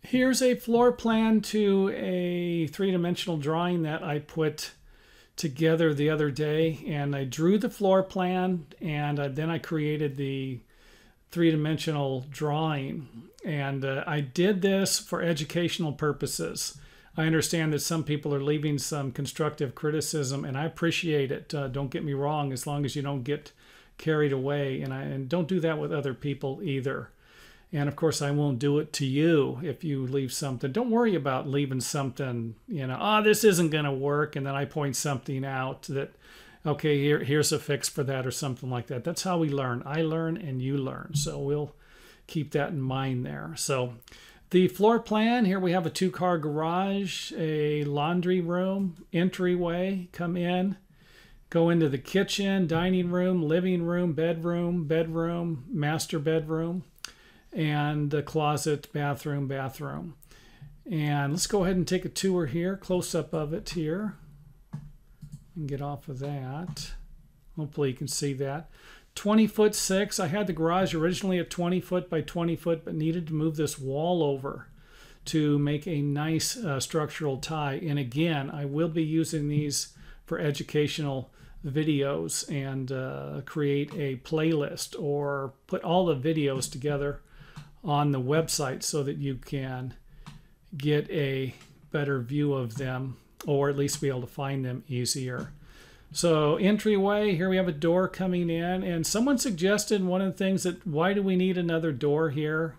Here's a floor plan to a three-dimensional drawing that I put together the other day, and I drew the floor plan and then I created the three-dimensional drawing, and I did this for educational purposes. I understand that some people are leaving some constructive criticism, and I appreciate it. Don't get me wrong, as long as you don't get carried away, and don't do that with other people either. And of course, I won't do it to you if you leave something. Don't worry about leaving something, oh, this isn't going to work. And then I point something out that, okay, here's a fix for that or something like that. That's how we learn. I learn and you learn. So we'll keep that in mind there. So the floor plan, here we have a two-car garage, a laundry room, entryway, come in, go into the kitchen, dining room, living room, bedroom, master bedroom, and the closet, bathroom. And let's go ahead and take a tour here, close up of it here, and get off of that. Hopefully you can see that. 20'6". I had the garage originally at 20 foot by 20 foot, but needed to move this wall over to make a nice structural tie. And again, I will be using these for educational videos and create a playlist or put all the videos together on the website so that you can get a better view of them, or at least be able to find them easier. So entryway, here we have a door coming in, and someone suggested one of the things that, why do we need another door here,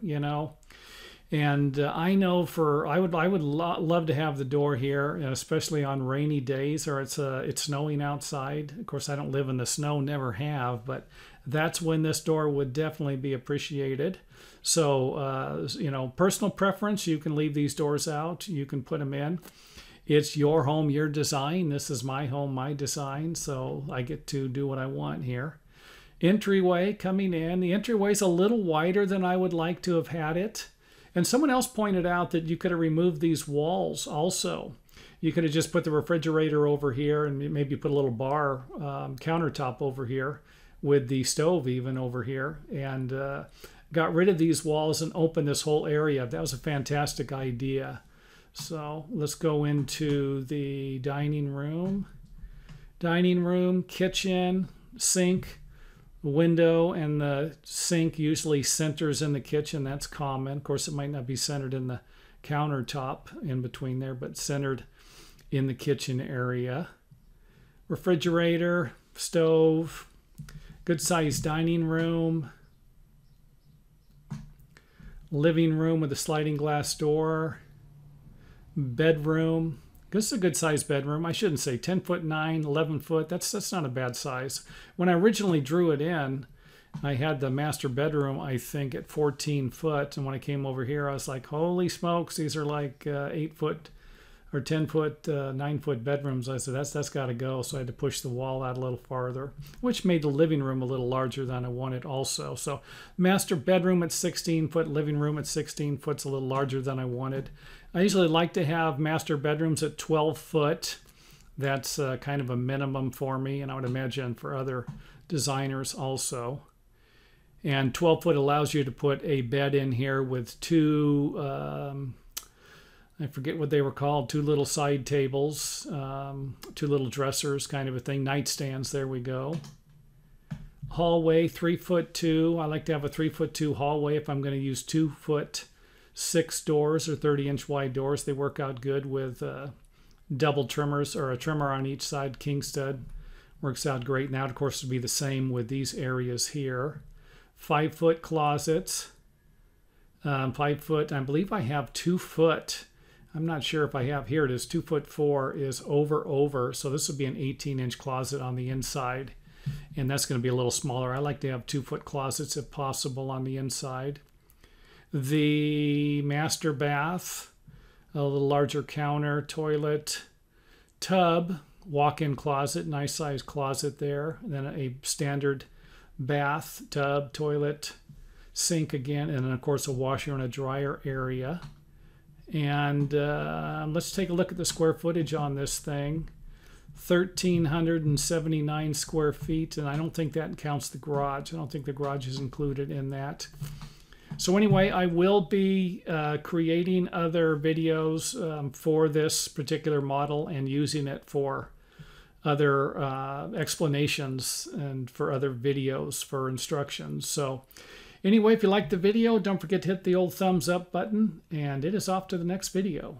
And I know I would love to have the door here, especially on rainy days, or it's snowing outside. Of course, I don't live in the snow, never have, but that's when this door would definitely be appreciated. So, personal preference, you can leave these doors out. You can put them in. It's your home, your design. This is my home, my design. So I get to do what I want here. Entryway coming in. The entryway is a little wider than I would like to have had it. And someone else pointed out that you could have removed these walls also. You could have just put the refrigerator over here and maybe put a little bar countertop over here with the stove even over here, and got rid of these walls and opened this whole area. That was a fantastic idea. So let's go into the dining room. Dining room, kitchen, sink, window, and the sink usually centers in the kitchen. That's common. Of course, it might not be centered in the countertop in between there, but centered in the kitchen area. Refrigerator, stove, good sized dining room, living room with a sliding glass door, bedroom. This is a good sized bedroom. I shouldn't say 10'9", 11 foot. That's not a bad size. When I originally drew it in, I had the master bedroom, I think, at 14 foot. And when I came over here, I was like, holy smokes, these are like 8 foot or 10 foot, 9 foot bedrooms. I said, that's got to go. So I had to push the wall out a little farther, which made the living room a little larger than I wanted also. So master bedroom at 16 foot, living room at 16 foot's a little larger than I wanted. I usually like to have master bedrooms at 12 foot. That's kind of a minimum for me, and I would imagine for other designers also. And 12 foot allows you to put a bed in here with two, I forget what they were called, two little side tables, two little dressers kind of a thing, nightstands, there we go. Hallway, 3'2". I like to have a 3'2" hallway if I'm going to use 2'6" doors or 30-inch wide doors. They work out good with double trimmers or a trimmer on each side. King stud works out great. Now, of course, it'll be the same with these areas here. 5 foot closets. 5 foot, I believe I have 2 foot. I'm not sure if I have, here it is, 2'4" is over. So this would be an 18-inch closet on the inside. And that's going to be a little smaller. I like to have 2 foot closets if possible on the inside. The master bath, a little larger counter, toilet, tub, walk-in closet, nice sized closet there. Then a standard bath, tub, toilet, sink again, and then of course a washer and a dryer area. And let's take a look at the square footage on this thing. 1,379 square feet, and I don't think that counts the garage. I don't think the garage is included in that. So anyway, I will be creating other videos for this particular model and using it for other explanations and for other videos for instructions. So anyway, if you liked the video, don't forget to hit the old thumbs up button, and it is off to the next video.